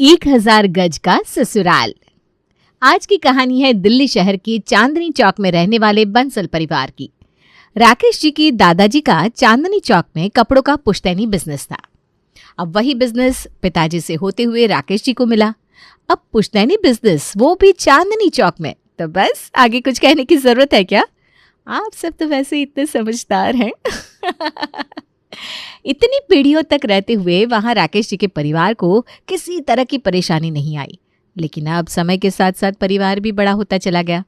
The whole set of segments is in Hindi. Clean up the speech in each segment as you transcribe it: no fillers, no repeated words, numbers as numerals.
1000 गज का ससुराल। आज की कहानी है दिल्ली शहर के चांदनी चौक में रहने वाले बंसल परिवार की। राकेश जी की दादाजी का चांदनी चौक में कपड़ों का पुश्तैनी बिजनेस था। अब वही बिजनेस पिताजी से होते हुए राकेश जी को मिला। अब पुश्तैनी बिजनेस, वो भी चांदनी चौक में, तो बस आगे कुछ कहने की जरूरत है क्या? आप सब तो वैसे इतने समझदार हैं। इतनी पीढ़ियों तक रहते हुए वहां राकेश जी के परिवार को किसी तरह की परेशानी नहीं आई। लेकिन अब समय के साथ साथ परिवार भी बड़ा होता चला गया।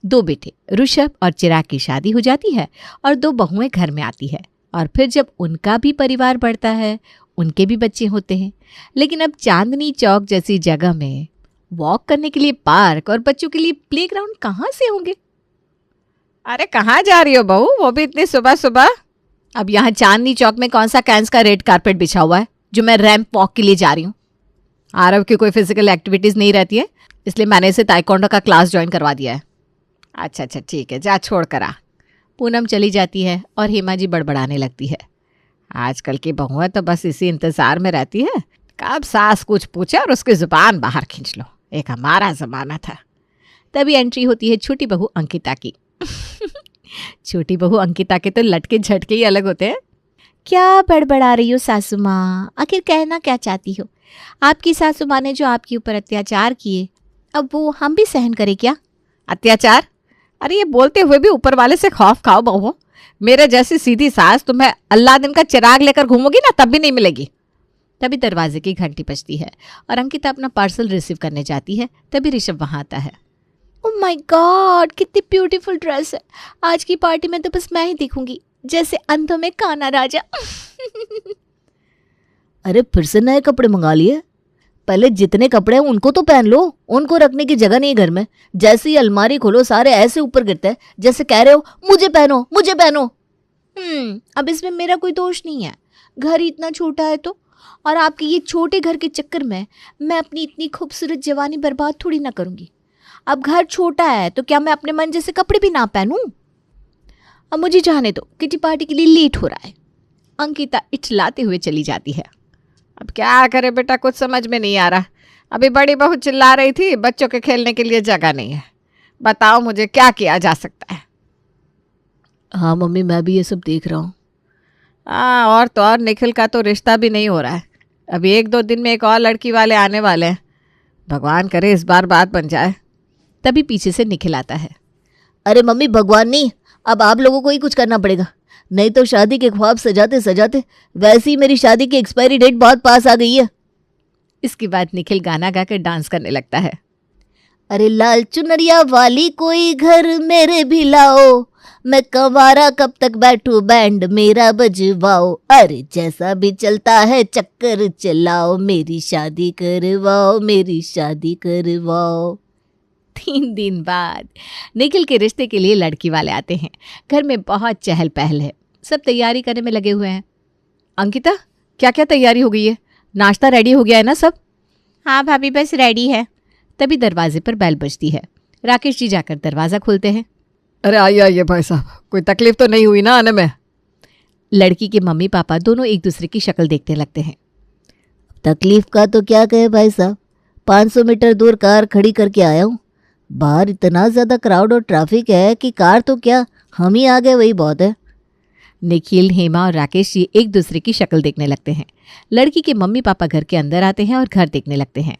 2 बेटे ऋषभ और चिराग की शादी हो जाती है और 2 बहुएं घर में आती है। और फिर जब उनका भी परिवार बढ़ता है, उनके भी बच्चे होते हैं। लेकिन अब चांदनी चौक जैसी जगह में वॉक करने के लिए पार्क और बच्चों के लिए प्लेग्राउंड कहाँ से होंगे? अरे कहाँ जा रही हो बहू, वो भी इतनी सुबह सुबह? अब यहाँ चांदनी चौक में कौन सा कैंस का रेड कारपेट बिछा हुआ है जो मैं रैंप वॉक के लिए जा रही हूँ? आरव की कोई फिजिकल एक्टिविटीज नहीं रहती है, इसलिए मैंने इसे ताइक्वांडो का क्लास ज्वाइन करवा दिया है। अच्छा ठीक है, जा छोड़ कर आ। पूनम चली जाती है और हेमा जी बड़बड़ाने लगती है। आजकल की बहुएं तो बस इसी इंतजार में रहती है, कब सास कुछ पूछे और उसकी जुबान बाहर खींच लो। एक हमारा जमाना था। तभी एंट्री होती है छोटी बहू अंकिता की। छोटी बहू अंकिता के तो लटके झटके ही अलग होते हैं। क्या बड़बड़ा रही हो सासू माँ? आखिर कहना क्या चाहती हो? आपकी सासू माँ ने जो आपके ऊपर अत्याचार किए, अब वो हम भी सहन करें क्या? अत्याचार? अरे ये बोलते हुए भी ऊपर वाले से खौफ खाओ बहू। मेरे जैसी सीधी सास तुम्हें अल्लादीन का चिराग लेकर घूमोगी ना, तब भी नहीं मिलेगी। तभी दरवाजे की घंटी बजती है और अंकिता अपना पार्सल रिसीव करने जाती है। तभी ऋषभ वहां आता है। ओह माय गॉड, कितनी ब्यूटीफुल ड्रेस है। आज की पार्टी में तो बस मैं ही दिखूंगी, जैसे अंधों में काना राजा। अरे फिर से नए कपड़े मंगा लिए? पहले जितने कपड़े हैं उनको तो पहन लो, उनको रखने की जगह नहीं घर में। जैसे ही अलमारी खोलो सारे ऐसे ऊपर गिरते हैं जैसे कह रहे हो मुझे पहनो मुझे पहनो। अब इसमें मेरा कोई दोष नहीं है, घर ही इतना छोटा है तो। और आपके ये छोटे घर के चक्कर में मैं अपनी इतनी खूबसूरत जवानी बर्बाद थोड़ी ना करूंगी। अब घर छोटा है तो क्या मैं अपने मन जैसे कपड़े भी ना पहनूं? अब मुझे जाने दो, किटी पार्टी के लिए लेट हो रहा है। अंकिता इठलाते हुए चली जाती है। अब क्या करे बेटा, कुछ समझ में नहीं आ रहा। अभी बड़ी बहू चिल्ला रही थी बच्चों के खेलने के लिए जगह नहीं है। बताओ मुझे क्या किया जा सकता है? हाँ मम्मी, मैं भी ये सब देख रहा हूँ। हाँ, और तो और निखिल का तो रिश्ता भी नहीं हो रहा है। अभी 1-2 दिन में एक और लड़की वाले आने वाले हैं। भगवान करे इस बार बात बन जाए। तभी पीछे से निखिल आता है। अरे मम्मी, भगवान नहीं, अब आप लोगों को ही कुछ करना पड़ेगा, नहीं तो शादी के ख्वाब सजाते सजाते वैसे ही मेरी शादी की एक्सपायरी डेट बहुत पास आ गई है। इसके बाद निखिल गाना गाकर डांस करने लगता है। अरे लाल चुनरिया वाली कोई घर मेरे भी लाओ, मैं कंवारा कब तक बैठू बैंड मेरा बजवाओ, अरे जैसा भी चलता है चक्कर चलाओ, मेरी शादी करवाओ मेरी शादी करवाओ। 3 दिन बाद निखिल के रिश्ते के लिए लड़की वाले आते हैं। घर में बहुत चहल पहल है, सब तैयारी करने में लगे हुए हैं। अंकिता, क्या क्या तैयारी हो गई है? नाश्ता रेडी हो गया है ना सब? हाँ भाभी, बस रेडी है। तभी दरवाजे पर बेल बजती है। राकेश जी जाकर दरवाज़ा खोलते हैं। अरे आइए भाई साहब, कोई तकलीफ तो नहीं हुई ना आने में? लड़की के मम्मी पापा दोनों एक दूसरे की शक्ल देखने लगते हैं। तकलीफ का तो क्या कहे भाई साहब, 500 मीटर दूर कार खड़ी करके आया हूँ। बाहर इतना ज़्यादा क्राउड और ट्रैफिक है कि कार तो क्या, हम ही आ गए वही बहुत है। निखिल, हेमा और राकेश जी एक दूसरे की शक्ल देखने लगते हैं। लड़की के मम्मी पापा घर के अंदर आते हैं और घर देखने लगते हैं।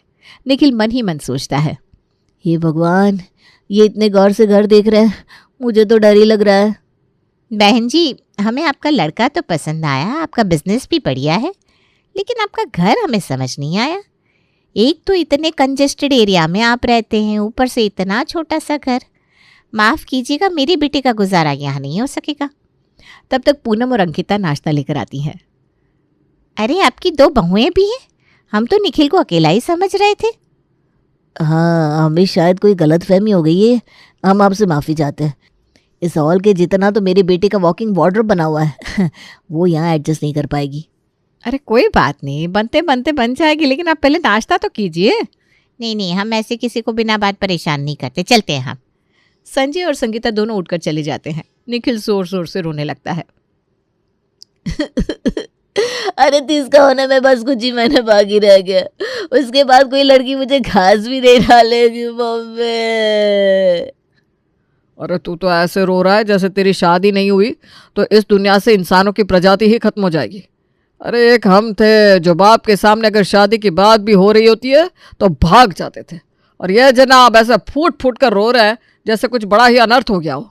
निखिल मन ही मन सोचता है, हे भगवान, ये इतने गौर से घर देख रहे हैं, मुझे तो डर ही लग रहा है। बहन जी, हमें आपका लड़का तो पसंद आया, आपका बिजनेस भी बढ़िया है, लेकिन आपका घर हमें समझ नहीं आया। एक तो इतने कंजेस्टेड एरिया में आप रहते हैं, ऊपर से इतना छोटा सा घर। माफ़ कीजिएगा, मेरी बेटी का गुजारा यहाँ नहीं हो सकेगा। तब तक पूनम और अंकिता नाश्ता लेकर आती हैं। अरे आपकी 2 बहुएं भी हैं? हम तो निखिल को अकेला ही समझ रहे थे। हाँ, हमें शायद कोई गलतफहमी हो गई है, हम आपसे माफ़ी चाहते हैं। इस हॉल के जितना तो मेरी बेटी का वॉकिंग वार्डरोब बना हुआ है वो यहाँ एडजस्ट नहीं कर पाएगी। अरे कोई बात नहीं, बनते बनते बन जाएगी, लेकिन आप पहले नाश्ता तो कीजिए। नहीं, हम ऐसे किसी को बिना बात परेशान नहीं करते, चलते हैं हम। संजय और संगीता दोनों उठकर चले जाते हैं। निखिल जोर जोर से रोने लगता है। अरे 30 का होने में बस कुछ ही महीने बाकी रह गया, उसके बाद कोई लड़की मुझे घास भी नहीं डालेगी मम्मी। अरे तू तो ऐसे रो रहा है जैसे तेरी शादी नहीं हुई तो इस दुनिया से इंसानों की प्रजाति ही खत्म हो जाएगी। अरे एक हम थे जो बाप के सामने अगर शादी की बात भी हो रही होती है तो भाग जाते थे, और यह जनाब ऐसा फूट फूट कर रो रहा है जैसे कुछ बड़ा ही अनर्थ हो गया हो।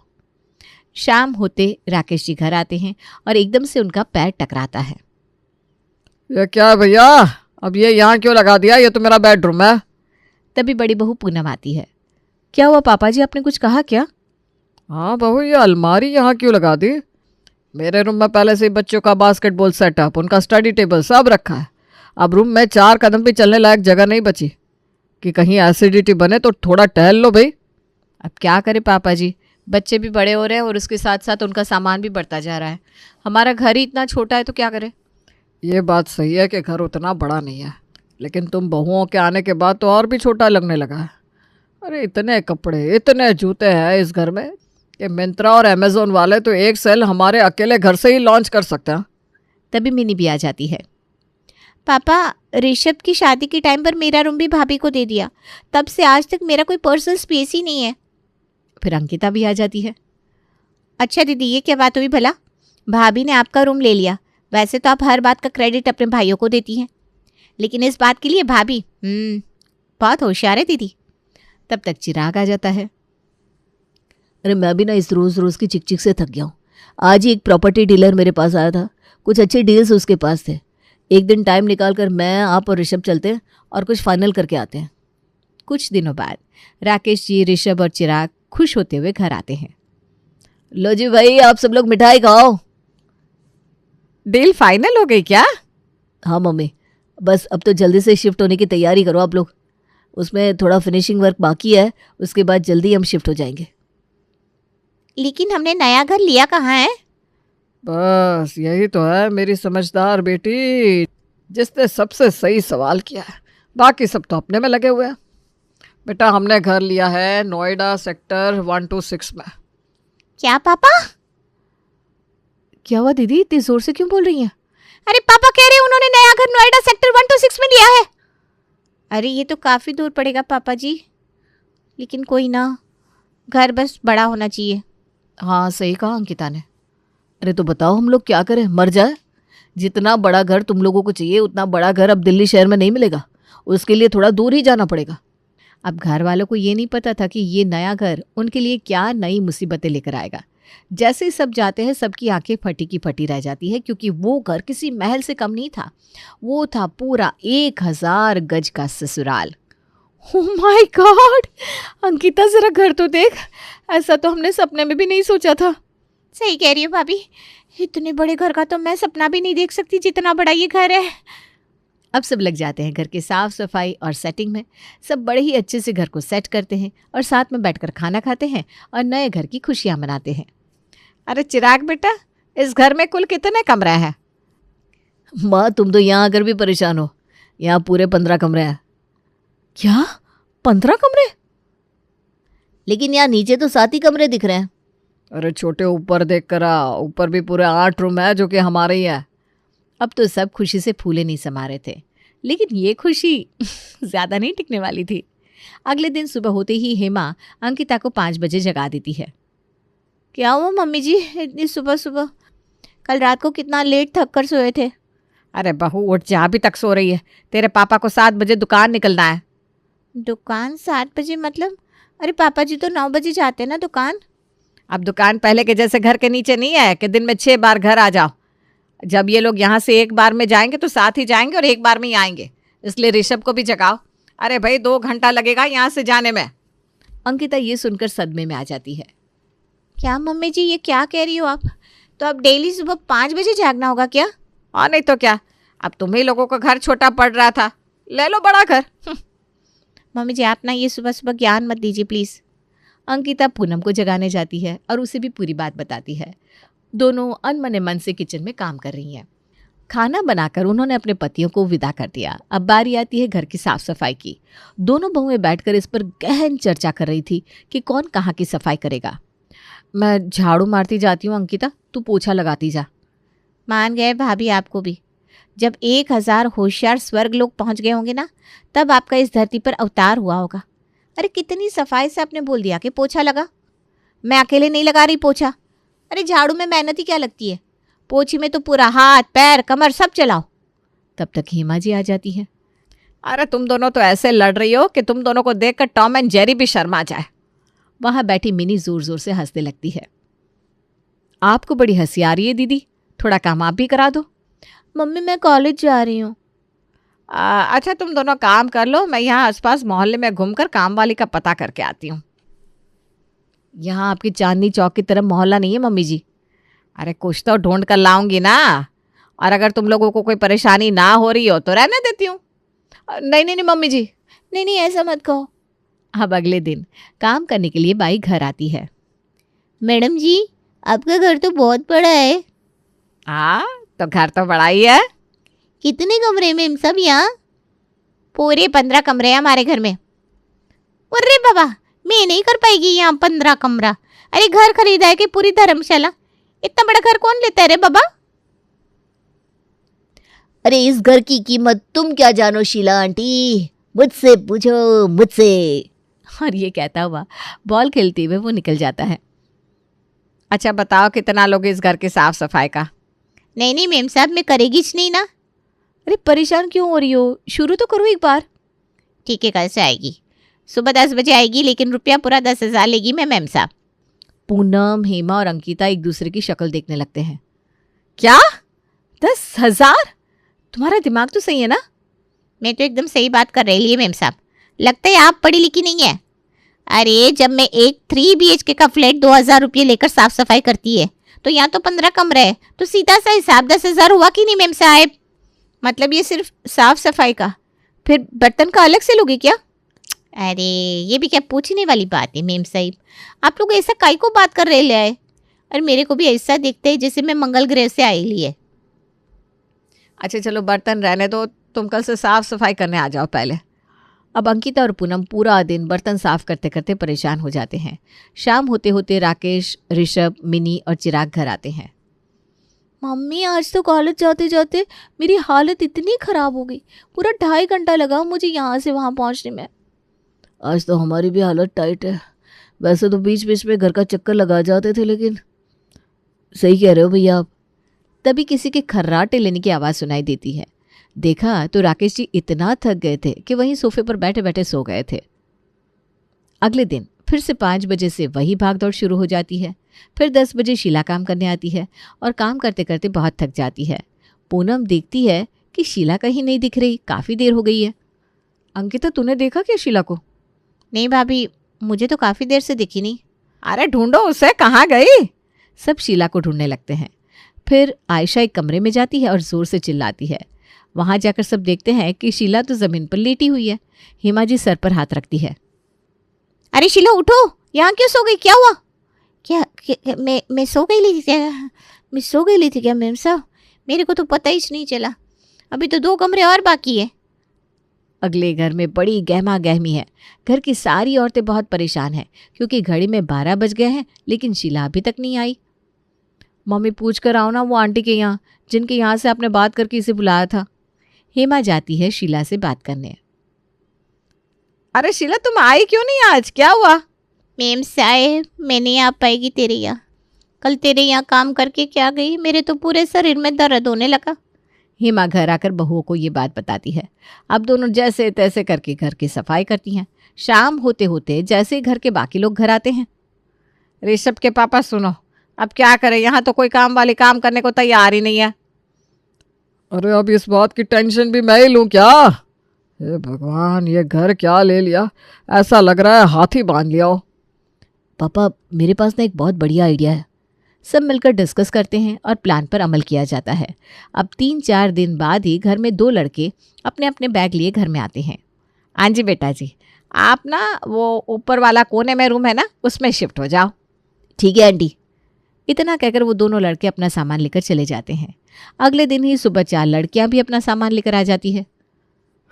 शाम होते राकेश जी घर आते हैं और एकदम से उनका पैर टकराता है। ये क्या है भैया, अब ये यहाँ क्यों लगा दिया? ये तो मेरा बेडरूम है। तभी बड़ी बहू पूनम आती है। क्या हुआ पापा जी, आपने कुछ कहा क्या? हाँ बहू, ये अलमारी यहाँ क्यों लगा दी? मेरे रूम में पहले से ही बच्चों का बास्केटबॉल सेटअप, उनका स्टडी टेबल सब रखा है। अब रूम में 4 कदम भी चलने लायक जगह नहीं बची कि कहीं एसिडिटी बने तो थोड़ा टहल लो भाई। अब क्या करें पापा जी, बच्चे भी बड़े हो रहे हैं और उसके साथ साथ उनका सामान भी बढ़ता जा रहा है। हमारा घर ही इतना छोटा है तो क्या करें। ये बात सही है कि घर उतना बड़ा नहीं है, लेकिन तुम बहुओं के आने के बाद तो और भी छोटा लगने लगा है। अरे इतने कपड़े, इतने जूते हैं इस घर में कि मिंत्रा और अमेज़ोन वाले तो एक सेल हमारे अकेले घर से ही लॉन्च कर सकते हैं। तभी मिनी भी आ जाती है। पापा, ऋषभ की शादी के टाइम पर मेरा रूम भी भाभी को दे दिया, तब से आज तक मेरा कोई पर्सनल स्पेस ही नहीं है। फिर अंकिता भी आ जाती है। अच्छा दीदी, ये क्या बात हुई भला? भाभी ने आपका रूम ले लिया। वैसे तो आप हर बात का क्रेडिट अपने भाइयों को देती हैं, लेकिन इस बात के लिए भाभी बहुत होशियार है दीदी। तब तक चिराग आ जाता है। अरे मैं भी ना इस रोज़ रोज़ की चिक चिक से थक गया हूँ। आज ही एक प्रॉपर्टी डीलर मेरे पास आया था, कुछ अच्छे डील्स उसके पास थे। एक दिन टाइम निकाल कर मैं, आप और ऋषभ चलते हैं और कुछ फाइनल करके आते हैं। कुछ दिनों बाद राकेश जी, ऋषभ और चिराग खुश होते हुए घर आते हैं। लो जी भाई, आप सब लोग मिठाई खाओ। डील फाइनल हो गई क्या? हाँ मम्मी, बस अब तो जल्दी से शिफ्ट होने की तैयारी करो आप लोग। उसमें थोड़ा फिनिशिंग वर्क बाकी है, उसके बाद जल्दी हम शिफ्ट हो जाएंगे। लेकिन हमने नया घर लिया कहाँ है? बस यही तो है मेरी समझदार बेटी, जिसने सबसे सही सवाल किया है। बाकी सब तो अपने में लगे हुए हैं। बेटा, हमने घर लिया है नोएडा सेक्टर 126 में। क्या पापा? क्या हुआ दीदी, इतनी जोर से क्यों बोल रही हैं? अरे पापा कह रहे हैं उन्होंने नया घर नोएडा सेक्टर 126 में लिया है। अरे ये तो काफ़ी दूर पड़ेगा पापा जी, लेकिन कोई ना, घर बस बड़ा होना चाहिए। हाँ सही कहा अंकिता ने। अरे तो बताओ हम लोग क्या करें, मर जाए? जितना बड़ा घर तुम लोगों को चाहिए उतना बड़ा घर अब दिल्ली शहर में नहीं मिलेगा, उसके लिए थोड़ा दूर ही जाना पड़ेगा। अब घर वालों को ये नहीं पता था कि ये नया घर उनके लिए क्या नई मुसीबतें लेकर आएगा। जैसे ही सब जाते हैं सबकी आंखें फटी की फटी रह जाती है, क्योंकि वो घर किसी महल से कम नहीं था। वो था पूरा 1000 गज का ससुराल। ओह माय गॉड, अंकिता जरा घर तो देख, ऐसा तो हमने सपने में भी नहीं सोचा था। सही कह रही हो भाभी, इतने बड़े घर का तो मैं सपना भी नहीं देख सकती जितना बड़ा ये घर है। अब सब लग जाते हैं घर के साफ सफाई और सेटिंग में। सब बड़े ही अच्छे से घर को सेट करते हैं और साथ में बैठकर खाना खाते हैं और नए घर की खुशियां मनाते हैं। अरे चिराग बेटा, इस घर में कुल कितने कमरे हैं? माँ तुम तो यहाँ आकर भी परेशान हो, यहाँ पूरे 15 कमरे हैं। क्या 15 कमरे? लेकिन यहाँ नीचे तो 7 ही कमरे दिख रहे हैं। अरे छोटे, ऊपर देख कर आ, ऊपर भी पूरे 8 रूम है जो कि हमारे ही है। अब तो सब खुशी से फूले नहीं समा रहे थे, लेकिन ये खुशी ज़्यादा नहीं टिकने वाली थी। अगले दिन सुबह होते ही हेमा अंकिता को 5 बजे जगा देती है। क्या हुआ मम्मी जी, इतनी सुबह सुबह? कल रात को कितना लेट थक कर सोए थे। अरे बहू उठ जा, अभी तक सो रही है। तेरे पापा को 7 बजे दुकान निकलना है। दुकान 7 बजे मतलब? अरे पापा जी तो 9 बजे जाते हैं ना दुकान। अब दुकान पहले के जैसे घर के नीचे नहीं है कि दिन में 6 बार घर आ जाओ। जब ये लोग यहाँ से एक बार में जाएंगे तो साथ ही जाएंगे और एक बार में ही आएंगे, इसलिए ऋषभ को भी जगाओ। अरे भाई 2 घंटा लगेगा यहाँ से जाने में। अंकिता ये सुनकर सदमे में आ जाती है। क्या मम्मी जी, ये क्या कह रही हो आप? तो अब डेली सुबह 5 बजे जागना होगा क्या? और नहीं तो क्या, अब तुम्ही लोगों का घर छोटा पड़ रहा था, ले लो बड़ा घर। मम्मी जी आप ना ये सुबह सुबह ज्ञान मत दीजिए प्लीज़। अंकिता पूनम को जगाने जाती है और उसे भी पूरी बात बताती है। दोनों अनमने मन से किचन में काम कर रही हैं। खाना बनाकर उन्होंने अपने पतियों को विदा कर दिया। अब बारी आती है घर की साफ सफाई की। दोनों बहुएं बैठकर इस पर गहन चर्चा कर रही थी कि कौन कहाँ की सफाई करेगा। मैं झाड़ू मारती जाती हूँ अंकिता, तू पोछा लगाती जा। मान गए भाभी आपको भी, जब 1000 होशियार स्वर्ग लोग पहुंच गए होंगे ना, तब आपका इस धरती पर अवतार हुआ होगा। अरे कितनी सफाई से आपने बोल दिया कि पोछा लगा। मैं अकेले नहीं लगा रही पोछा। अरे झाड़ू में मेहनत ही क्या लगती है, पोछी में तो पूरा हाथ पैर कमर सब चलाओ। तब तक हेमा जी आ जाती है। अरे तुम दोनों तो ऐसे लड़ रही हो कि तुम दोनों को देखकर टॉम एंड जेरी भी शर्मा जाए। वहां बैठी मिनी जोर जोर से हंसने लगती है। आपको बड़ी हंसी आ रही है दीदी, थोड़ा काम आप भी करा दो। मम्मी मैं कॉलेज जा रही हूँ। अच्छा तुम दोनों काम कर लो, मैं यहाँ आसपास मोहल्ले में घूमकर काम वाली का पता करके आती हूँ। यहाँ आपकी चांदनी चौक की तरफ मोहल्ला नहीं है मम्मी जी। अरे कुछ तो ढूंढ कर लाऊंगी ना, और अगर तुम लोगों को कोई परेशानी ना हो रही हो तो रहने देती हूँ। नहीं नहीं नहीं मम्मी जी, नहीं नहीं ऐसा मत कहो। अब अगले दिन काम करने के लिए बाई घर आती है। मैडम जी आपका घर तो बहुत बड़ा है। हाँ तो घर तो बड़ा ही है। कितने कमरे में सब यहाँ? पूरे 15 कमरे हैं हमारे घर में। अरे बाबा, मैं नहीं कर पाएगी यहाँ 15 कमरा। अरे घर खरीदा है कि पूरी धर्मशाला? इतना बड़ा घर कौन लेता है रे बाबा? अरे इस घर की कीमत तुम क्या जानो शीला आंटी, मुझसे पूछो मुझसे। और ये कहता हुआ बॉल खेलते हुए वो निकल जाता है। अच्छा बताओ कितना लोगे इस घर की साफ सफाई का? नहीं नहीं मेम साहब, मैं करेगी नहीं ना। अरे परेशान क्यों हो रही हो, शुरू तो करो एक बार। ठीक है, कल से आएगी। सुबह 10 बजे आएगी, लेकिन रुपया पूरा 10,000 लेगी मैं मैम साहब। पूनम, हेमा और अंकिता एक दूसरे की शक्ल देखने लगते हैं। क्या 10,000? तुम्हारा दिमाग तो सही है ना? मैं तो एकदम सही बात कर रही है मैम साहब। लगता है आप पढ़ी लिखी नहीं है। अरे जब मैं एक 3 BHK का फ्लैट 2,000 रुपये लेकर साफ सफाई करती है, तो यहाँ तो 15 कमरे है, तो सीधा सा हिसाब 10,000 हुआ कि नहीं मैम साहब? मतलब ये सिर्फ साफ सफाई का, फिर बर्तन का अलग से लोगे क्या? अरे ये भी क्या पूछने वाली बात है मेम साहिब। आप लोग ऐसा काई को बात कर रहे हैं? और मेरे को भी ऐसा दिखता है जैसे मैं मंगल ग्रह से आई है। अच्छा चलो बर्तन रहने दो, तुम कल से साफ सफाई करने आ जाओ पहले। अब अंकिता और पूनम पूरा दिन बर्तन साफ करते करते परेशान हो जाते हैं। शाम होते होते राकेश, ऋषभ, मिनी और चिराग घर आते हैं। मम्मी आज तो कॉलेज जाते जाते मेरी हालत इतनी खराब हो गई, पूरा 2.5 घंटा लगा मुझे यहाँ से वहाँ पहुँचने में। आज तो हमारी भी हालत टाइट है। वैसे तो बीच बीच में घर का चक्कर लगा जाते थे, लेकिन सही कह रहे हो भैया आप। तभी किसी के खर्राटे लेने की आवाज़ सुनाई देती है। देखा तो राकेश जी इतना थक गए थे कि वहीं सोफे पर बैठे बैठे सो गए थे। अगले दिन फिर से 5 बजे से वही भागदौड़ शुरू हो जाती है। फिर 10 बजे शीला काम करने आती है और काम करते करते बहुत थक जाती है। पूनम देखती है कि शीला कहीं नहीं दिख रही, काफ़ी देर हो गई है। अंकिता तूने देखा क्या शीला को? नहीं भाभी, मुझे तो काफ़ी देर से दिखी नहीं। अरे ढूंढो उसे, कहाँ गई? सब शीला को ढूंढने लगते हैं। फिर आयशा एक कमरे में जाती है और ज़ोर से चिल्लाती है। वहां जाकर सब देखते हैं कि शीला तो ज़मीन पर लेटी हुई है। हेमा जी सर पर हाथ रखती है। अरे शीला उठो, यहाँ क्यों सो गई? क्या हुआ? क्या मैं सो गई ली थी क्या? मैं सो गई ली थी क्या मैम साहब? मेरे को तो पता ही नहीं चला। अभी तो 2 कमरे और बाकी है। अगले घर में बड़ी गहमा गहमी है। घर की सारी औरतें बहुत परेशान हैं क्योंकि घड़ी में 12 बज गए हैं, लेकिन शीला अभी तक नहीं आई। मम्मी पूछ कर आओ ना वो आंटी के यहाँ, जिनके यहाँ से आपने बात करके इसे बुलाया था। हेमा जाती है शीला से बात करने। अरे शीला तुम आई क्यों नहीं आज, क्या हुआ? मैम साहब मैं नहीं आ पाएगी तेरे यहाँ। कल तेरे यहाँ काम करके क्या गई, मेरे तो पूरे शरीर में दर्द होने लगा। हेमा घर आकर बहुओं को ये बात बताती है। अब दोनों जैसे तैसे करके घर की सफाई करती हैं। शाम होते होते जैसे ही घर के बाकी लोग घर आते हैं। ऋषभ के पापा सुनो, अब क्या करें, यहाँ तो कोई काम वाली काम करने को तैयार ही नहीं है। अरे अब इस बात की टेंशन भी मैं ही लूं क्या? हे भगवान, ये घर क्या ले लिया, ऐसा लग रहा है हाथी बांध लिया हो। पापा मेरे पास ना एक बहुत बढ़िया आइडिया है। सब मिलकर डिस्कस करते हैं और प्लान पर अमल किया जाता है। अब 3-4 दिन बाद ही घर में 2 लड़के अपने अपने बैग लिए घर में आते हैं। हाँ जी बेटा जी, आप ना वो ऊपर वाला कोने में रूम है ना, उसमें शिफ्ट हो जाओ। ठीक है आंटी। इतना कहकर वो दोनों लड़के अपना सामान लेकर चले जाते हैं। अगले दिन ही सुबह 4 लड़कियां भी अपना सामान लेकर आ जाती है।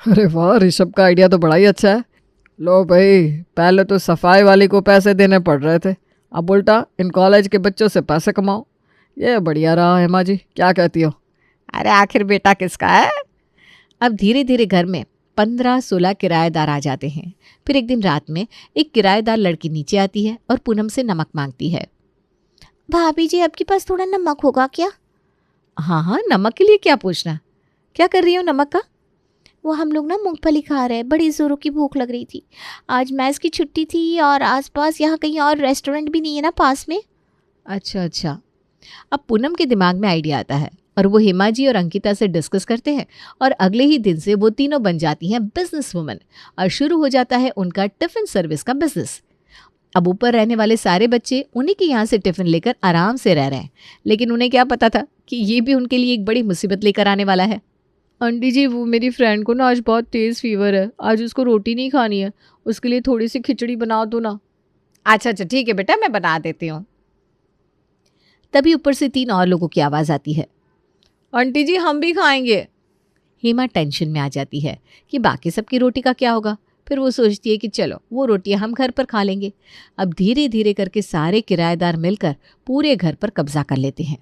अरे वाह, ऋषभ का आइडिया तो बड़ा ही अच्छा है। लो भाई, पहले तो सफाई वाली को पैसे देने पड़ रहे थे, अब उल्टा इन कॉलेज के बच्चों से पैसे कमाओ। ये बढ़िया रहा हेमा जी, क्या कहती हो? अरे आखिर बेटा किसका है? अब धीरे धीरे घर में 15-16 किराएदार आ जाते हैं। फिर एक दिन रात में एक किराएदार लड़की नीचे आती है और पूनम से नमक मांगती है। भाभी जी, आपके पास थोड़ा नमक होगा क्या? हाँ हाँ, नमक के लिए क्या पूछना? क्या कर रही हो नमक का? वो हम लोग ना मूंगफली खा रहे हैं, बड़ी जोरों की भूख लग रही थी। आज मैस की छुट्टी थी और आसपास यहाँ कहीं और रेस्टोरेंट भी नहीं है ना पास में। अच्छा अच्छा। अब पूनम के दिमाग में आइडिया आता है और वो हेमा जी और अंकिता से डिस्कस करते हैं और अगले ही दिन से वो तीनों बन जाती हैं बिजनेस वुमन और शुरू हो जाता है उनका टिफ़िन सर्विस का बिजनेस। अब ऊपर रहने वाले सारे बच्चे उन्हीं के यहाँ से टिफ़िन लेकर आराम से रह रहे हैं, लेकिन उन्हें क्या पता था कि ये भी उनके लिए एक बड़ी मुसीबत लेकर आने वाला है। आंटी जी, वो मेरी फ्रेंड को ना आज बहुत तेज़ फीवर है, आज उसको रोटी नहीं खानी है, उसके लिए थोड़ी सी खिचड़ी बना दो ना। अच्छा अच्छा ठीक है बेटा, मैं बना देती हूँ। तभी ऊपर से 3 और लोगों की आवाज़ आती है। आंटी जी, हम भी खाएंगे। हेमा टेंशन में आ जाती है कि बाकी सबकी रोटी का क्या होगा। फिर वो सोचती है कि चलो वो रोटियां हम घर पर खा लेंगे। अब धीरे धीरे करके सारे किराएदार मिलकर पूरे घर पर कब्जा कर लेते हैं।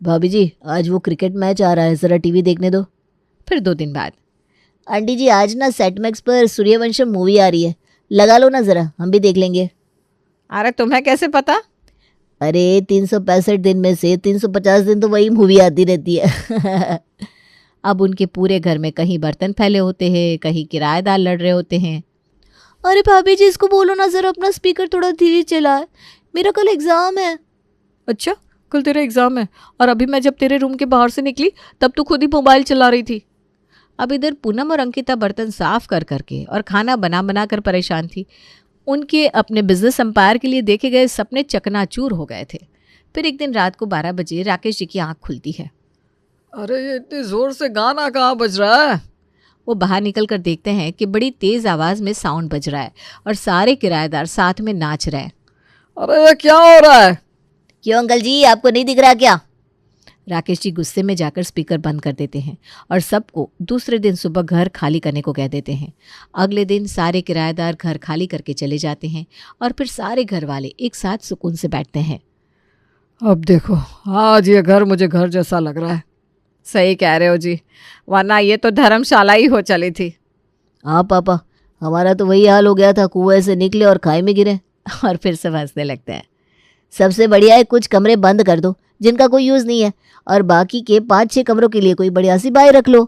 भाभी जी, आज वो क्रिकेट मैच आ रहा है, ज़रा टीवी देखने दो। फिर 2 दिन बाद, आंटी जी, आज ना सेट मैक्स पर सूर्यवंशम मूवी आ रही है, लगा लो ना ज़रा, हम भी देख लेंगे। अरे तुम्हें कैसे पता? अरे 365 दिन में से 350 दिन तो वही मूवी आती रहती है। अब उनके पूरे घर में कहीं बर्तन फैले होते हैं, कहीं किराएदार लड़ रहे होते हैं। अरे भाभी जी, इसको बोलो ना ज़रा अपना स्पीकर थोड़ा धीरे चलाए, मेरा कल एग्ज़ाम है। अच्छा, कल तेरा एग्ज़ाम है और अभी मैं जब तेरे रूम के बाहर से निकली तब तो खुद ही मोबाइल चला रही थी। अब इधर पूनम और अंकिता बर्तन साफ कर करके और खाना बना बना कर परेशान थी। उनके अपने बिजनेस एम्पायर के लिए देखे गए सपने चकनाचूर हो गए थे। फिर एक दिन रात को 12 बजे राकेश जी की आंख खुलती है। अरे ये इतनी ज़ोर से गाना कहाँ बज रहा है? वो बाहर निकल कर देखते हैं कि बड़ी तेज़ आवाज़ में साउंड बज रहा है और सारे किराएदार साथ में नाच रहे हैं। अरे ये क्या हो रहा है? क्यों अंकल जी, आपको नहीं दिख रहा क्या? राकेश जी गुस्से में जाकर स्पीकर बंद कर देते हैं और सबको दूसरे दिन सुबह घर खाली करने को कह देते हैं। अगले दिन सारे किराएदार घर खाली करके चले जाते हैं और फिर सारे घर वाले एक साथ सुकून से बैठते हैं। अब देखो, आज ये घर मुझे घर जैसा लग रहा है। सही कह रहे हो जी, वरना ये तो धर्मशाला ही हो चली थी। हाँ पापा, हमारा तो वही हाल हो गया था, कुएं से निकले और खाई में गिरे। और फिर सब हंसने लगते हैं। सबसे बढ़िया है कुछ कमरे बंद कर दो जिनका कोई यूज़ नहीं है, और बाकी के 5-6 कमरों के लिए कोई बढ़िया सी बाई रख लो।